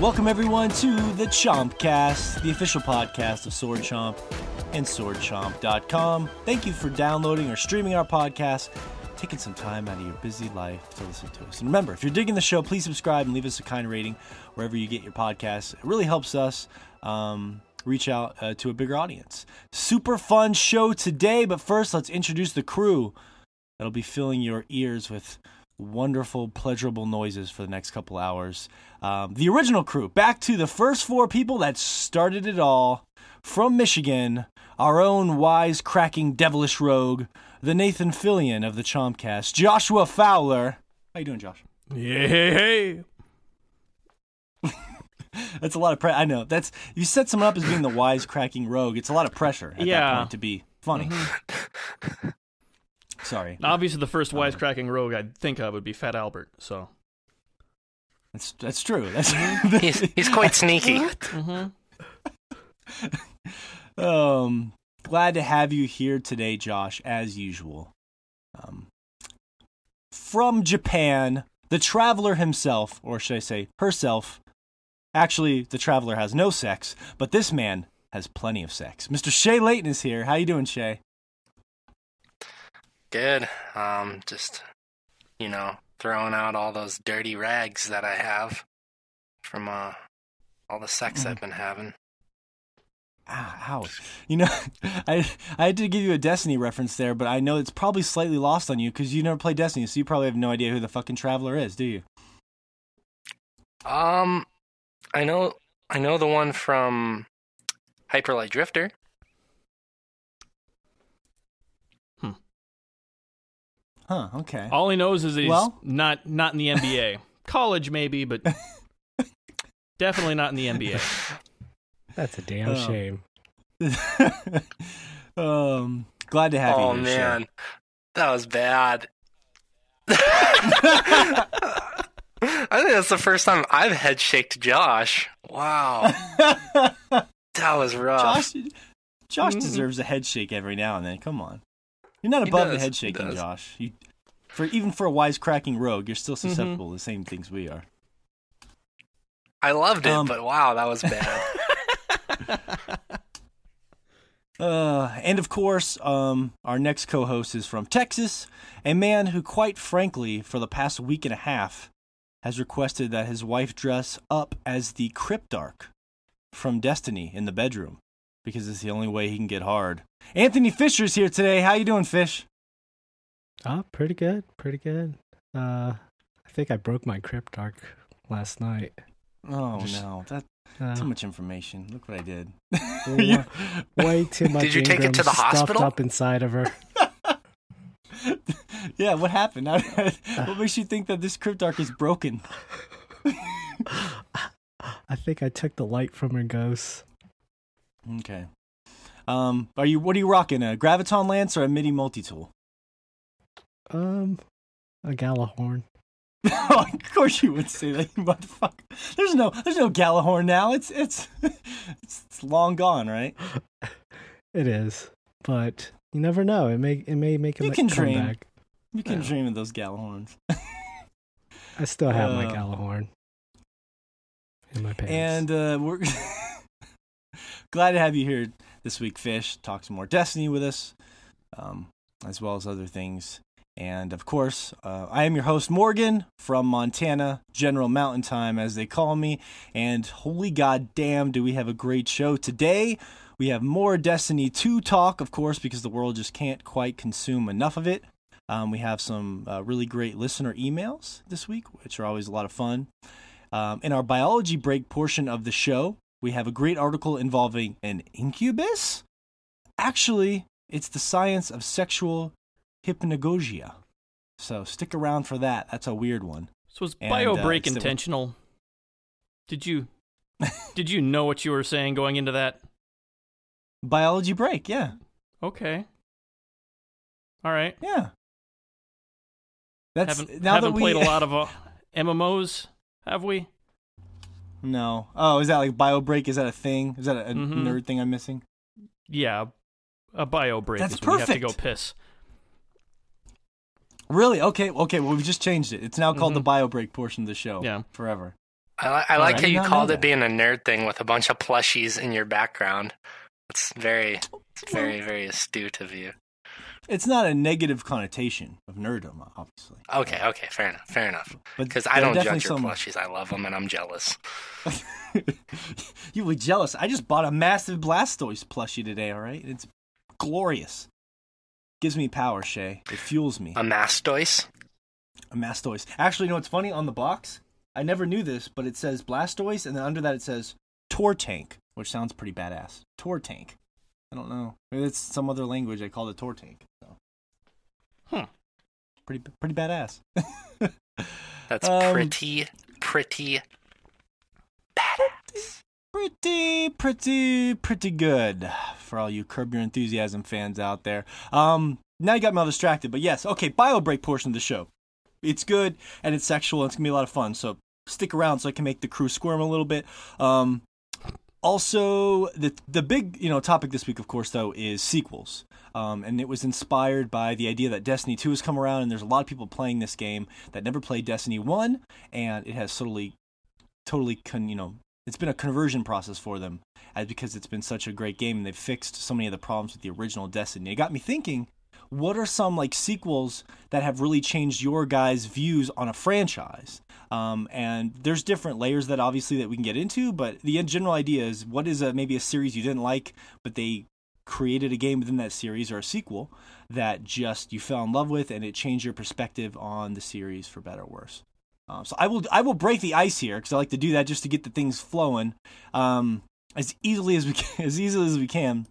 Welcome everyone to the Chomp Cast, the official podcast of Sword Chomp and swordchomp.com. Thank you for downloading or streaming our podcast, taking some time out of your busy life to listen to us. And remember, if you're digging the show, please subscribe and leave us a kind rating wherever you get your podcasts. It really helps us reach out to a bigger audience. Super fun show today, but first let's introduce the crew that'll be filling your ears with wonderful, pleasurable noises for the next couple hours. The original crew, back to the first four people that started it all. From Michigan, our own wise-cracking devilish rogue, the Nathan Fillion of the Chompcast, Joshua Fowler. How you doing, Josh? Hey. That's a lot of pressure. I know. You set someone up as being the wise-cracking rogue. It's a lot of pressure at that point to be funny. Mm-hmm. Sorry. Obviously, the first wisecracking rogue I'd think of would be Fat Albert. So that's true. He's quite sneaky. Glad to have you here today, Josh, as usual. From Japan, the traveler himself, or should I say herself. Actually, the traveler has no sex, but this man has plenty of sex. Mr. Shea Layton is here. How you doing, Shea? Good. Just, throwing out all those dirty rags that I have from all the sex I've been having. Ouch. I had to give you a Destiny reference there, but I know it's probably slightly lost on you because you never played Destiny, so you probably have no idea who the fucking Traveler is, do you? I know the one from Hyperlight Drifter. Huh, okay. All he knows is he's not in the NBA. College maybe, but definitely not in the NBA. That's a damn shame. Glad to have you here. Oh, man. That was bad. I think that's the first time I've head-shaked Josh. Wow. That was rough. Josh deserves a head shake every now and then. Come on. You're not above the head shaking, Josh. Even for a wisecracking rogue, you're still susceptible to the same things we are. I loved it, but wow, that was bad. And of course, our next co-host is from Texas, a man who, quite frankly, for the past week and a half, has requested that his wife dress up as the Cryptarch from Destiny in the bedroom, because it's the only way he can get hard. Anthony Fisher's here today. How you doing, Fish? Oh, pretty good. I think I broke my Cryptarch last night. Oh, no. That's too much information. Look what I did. Way too much. Did you take it to the hospital? Stuffed up inside of her. Yeah, what happened? What makes you think that this Cryptarch is broken? I think I took the light from her ghost. Okay. What are you rocking? A Graviton Lance or a MIDI multi-tool? A Galahorn. Oh, of course you would say that, you motherfucker. There's no Galahorn now. It's long gone, right? It is, but you never know. It may make a comeback. You can dream of those Galahorns. I still have my Galahorn in my pants. And we're glad to have you here this week, Fish. Talk some more Destiny with us, as well as other things. And, of course, I am your host, Morgan, from Montana, General Mountain Time, as they call me. And holy goddamn, do we have a great show today. We have more Destiny 2 talk, of course, because the world just can't quite consume enough of it. We have some really great listener emails this week, which are always a lot of fun. In our biology break portion of the show, we have a great article involving an incubus. Actually, it's the science of sexual hypnagogia. So stick around for that. That's a weird one. So is bio break intentional? Did you know what you were saying going into that? Biology break, yeah. Okay. All right. Yeah. Haven't played a lot of MMOs, have we? No. Oh, is that like bio break? Is that a thing? Is that a nerd thing I'm missing? Yeah, a bio break. That's is when perfect. You have to go piss. Really? Okay. Well, we just changed it. It's now called the bio break portion of the show. Yeah. Forever. I like I how did you not know called that. it being a nerd thing with a bunch of plushies in your background. It's very, very astute of you. It's not a negative connotation of nerddom, obviously. Okay, fair enough. But Because I there are don't definitely judge your some. plushies. I love them, and I'm jealous. You were jealous. I just bought a massive Blastoise plushie today. All right, it's glorious. Gives me power, Shea. It fuels me. A Mastoise? A Blastoise. Actually, you know what's funny? On the box, I never knew this, but it says Blastoise, and then under that it says Tor Tank, which sounds pretty badass. Tor Tank. I don't know. Maybe it's some other language. I call it Tor Tank. So. Pretty badass. That's pretty badass. Pretty good for all you Curb Your Enthusiasm fans out there. Now you got me all distracted, but yes, okay, bio break portion of the show. It's good and it's sexual and it's gonna be a lot of fun. So stick around so I can make the crew squirm a little bit. Also, the big topic this week, of course, though, is sequels. And it was inspired by the idea that Destiny 2 has come around, and there's a lot of people playing this game that never played Destiny 1, and it has totally, it's been a conversion process for them, because it's been such a great game, and they've fixed so many of the problems with the original Destiny. It got me thinking, what are some sequels that have really changed your guys' views on a franchise? And there's different layers that obviously that we can get into, but the general idea is, what is maybe a series you didn't like, but they created a game within that series or a sequel that just you fell in love with and it changed your perspective on the series for better or worse. So I will break the ice here because I like to do that just to get the things flowing as easily as we can.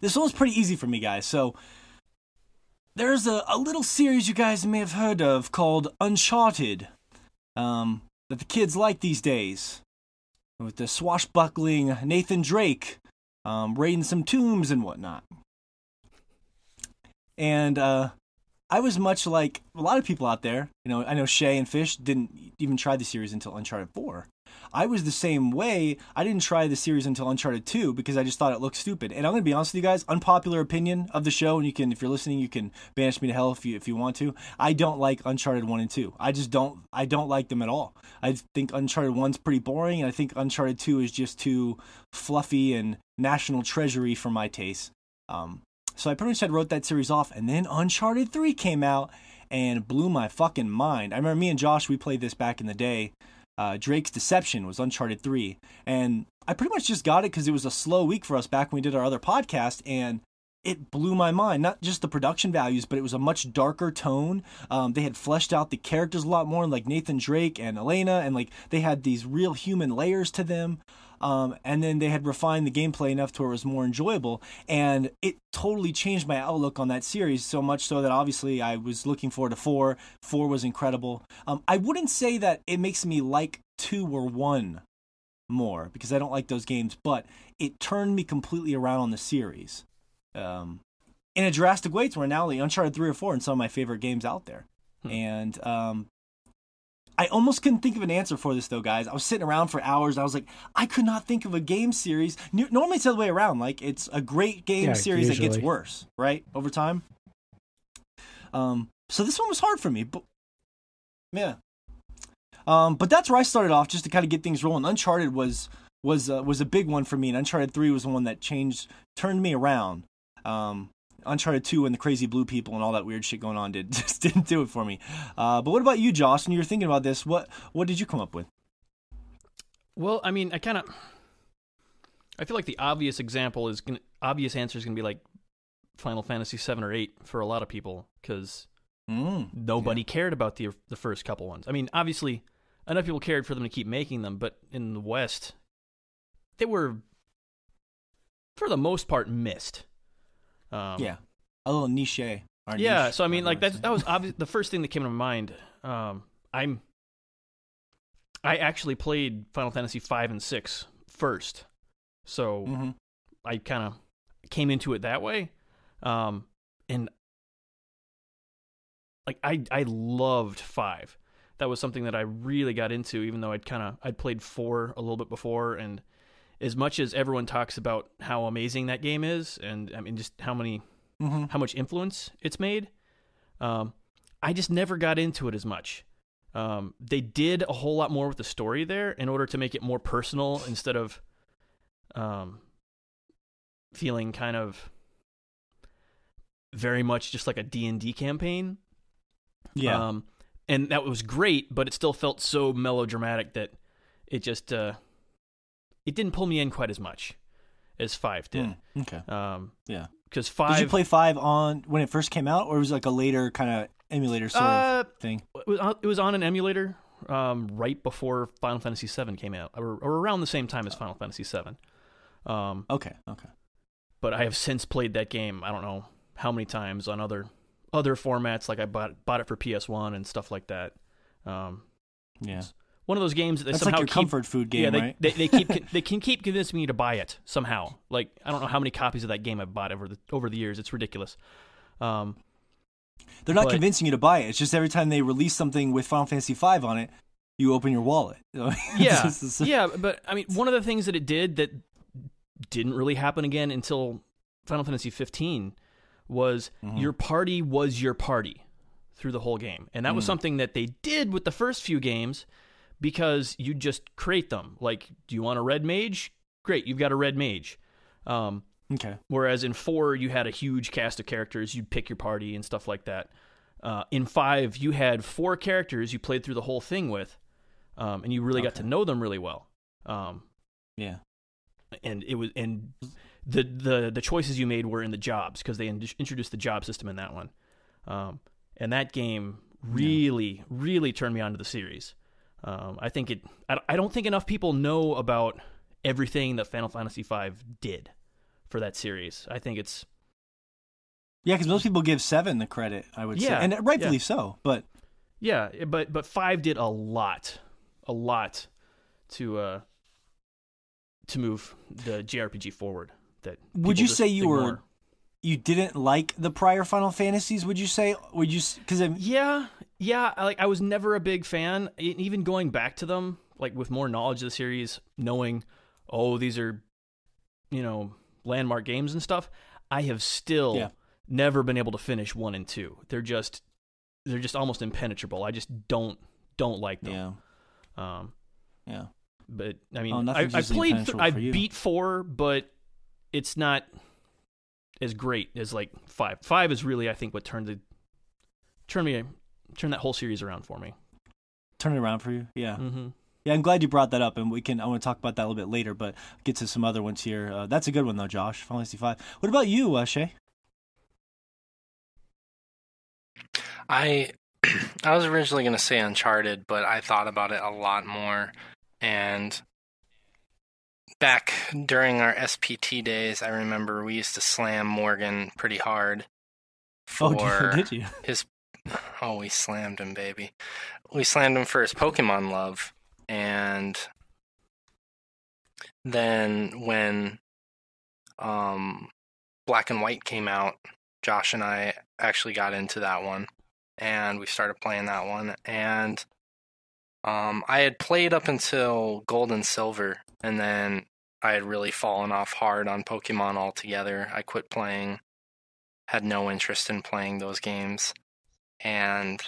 This one's pretty easy for me, guys. So there's a little series you guys may have heard of called Uncharted. That the kids like these days, with the swashbuckling Nathan Drake raiding some tombs and whatnot. And I was much like a lot of people out there. I know Shea and Fish didn't even try the series until Uncharted 4. I was the same way. I didn't try the series until Uncharted 2 because I just thought it looked stupid. And I'm going to be honest with you guys, unpopular opinion of the show, and if you're listening, you can banish me to hell if you want to. I don't like Uncharted 1 and 2. I don't like them at all. I think Uncharted 1's pretty boring, and I think Uncharted 2 is just too fluffy and national treasury for my taste. So I pretty much wrote that series off, and then Uncharted 3 came out and blew my fucking mind. I remember me and Josh, we played this back in the day. Drake's Deception was Uncharted 3, and I pretty much just got it because it was a slow week for us back when we did our other podcast, and it blew my mind. Not just the production values, but it was a much darker tone. They had fleshed out the characters a lot more, like Nathan Drake and Elena, and they had these real human layers to them. And then they had refined the gameplay enough to where it was more enjoyable, and it totally changed my outlook on that series, so much so that obviously I was looking forward to 4. 4 was incredible. I wouldn't say that it makes me like 2 or 1 more, because I don't like those games, but it turned me completely around on the series. In a drastic way to where now Uncharted 3 or 4 and some of my favorite games out there. And I almost couldn't think of an answer for this, though, guys. I was sitting around for hours. I was like, I could not think of a game series. Normally it's the other way around. It's a great game series usually that gets worse, right, over time. So this one was hard for me. But yeah. But that's where I started off, just to kind of get things rolling. Uncharted was a big one for me, and Uncharted 3 was the one that turned me around. Uncharted 2 and the crazy blue people and all that weird shit going on just didn't do it for me. But what about you, Josh? When you were thinking about this, what did you come up with? Well, I mean, I feel like the obvious answer is gonna be like Final Fantasy 7 or 8 for a lot of people, because nobody cared about the first couple ones. I mean, obviously, enough people cared for them to keep making them, but in the West, they were, for the most part, missed. A little niche. Yeah, so I mean, that was obvious. The first thing that came to mind. I actually played Final Fantasy 5 and 6 first, so I kind of came into it that way. And I loved 5. That was something that I really got into, even though I'd played 4 a little bit before, and as much as everyone talks about how amazing that game is, and I mean just how much influence it's made, I just never got into it as much. They did a whole lot more with the story there in order to make it more personal instead of feeling kind of very much just like a D&D campaign. Yeah. And that was great, but it still felt so melodramatic that it just it didn't pull me in quite as much as 5 did. Okay. Yeah. Because 5... Did you play 5 on when it first came out, or was it like a later kind of emulator sort of thing? It was on an emulator right before Final Fantasy VII came out, or around the same time as Final Fantasy VII. Okay. But I have since played that game, I don't know how many times on other formats, like I bought it for PS1 and stuff like that. Yeah. One of those games that they That's somehow like your comfort food game, right? They They can keep convincing me to buy it somehow. Like, I don't know how many copies of that game I've bought over the years. It's ridiculous. They're not convincing you to buy it. It's just every time they release something with Final Fantasy V on it, you open your wallet. Yeah, but I mean, one of the things that it did that didn't really happen again until Final Fantasy 15 was your party was your party through the whole game. And that was something that they did with the first few games because you just create them. Like, do you want a red mage? Great, you've got a red mage. Okay. Whereas in 4, you had a huge cast of characters. You'd pick your party and stuff like that. In 5, you had 4 characters you played through the whole thing with, and you really got to know them really well. Yeah. And it was, and the choices you made were in the jobs because they introduced the job system in that one. And that game really turned me onto the series. I don't think enough people know about everything that Final Fantasy V did for that series. I think it's... Yeah, because most people give 7 the credit, I would say. And rightfully so, but... Yeah, but 5 did a lot to move the JRPG forward. That would you say you didn't like the prior Final Fantasies? Would you say? Because yeah. I was never a big fan. Even going back to them, like with more knowledge of the series, knowing, these are, landmark games and stuff. I have still never been able to finish 1 and 2. They're just almost impenetrable. I just don't like them. Yeah. But I mean, I beat 4, but it's not as great as like 5. 5 is really, I think, what turned that whole series around for me. Turn it around for you, yeah. Mm-hmm. Yeah, I'm glad you brought that up, and I want to talk about that a little bit later, but get to some other ones here. That's a good one though, Josh. Final Fantasy V. What about you, Shea? I was originally going to say Uncharted, but I thought about it a lot more. And back during our SPT days, I remember we used to slam Morgan pretty hard for did you? we slammed him, baby. We slammed him for his Pokemon love. And then when Black and White came out, Josh and I actually got into that one. And we started playing that one. And I had played up until Gold and Silver, and then I had really fallen off hard on Pokemon altogether. I quit playing, had no interest in playing those games. And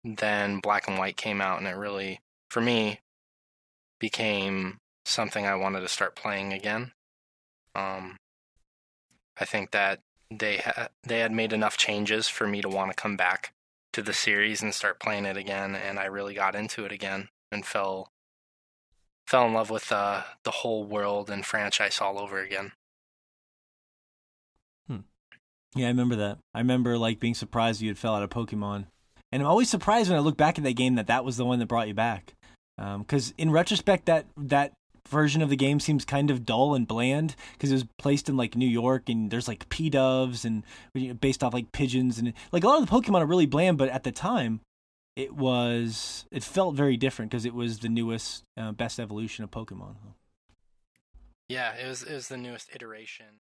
then Black and White came out, and it really, for me, became something I wanted to start playing again. I think that they had made enough changes for me to want to come back to the series and start playing it again, and I really got into it again and fell in love with the whole world and franchise all over again. Yeah, I remember that. I remember being surprised you had fell out of Pokemon, and I'm always surprised when I look back at that game that was the one that brought you back. Because in retrospect, that version of the game seems kind of dull and bland because it was placed in New York, and there's P-doves and based off pigeons, and a lot of the Pokemon are really bland, but at the time it felt very different because it was the newest best evolution of Pokemon. Yeah, it was the newest iteration.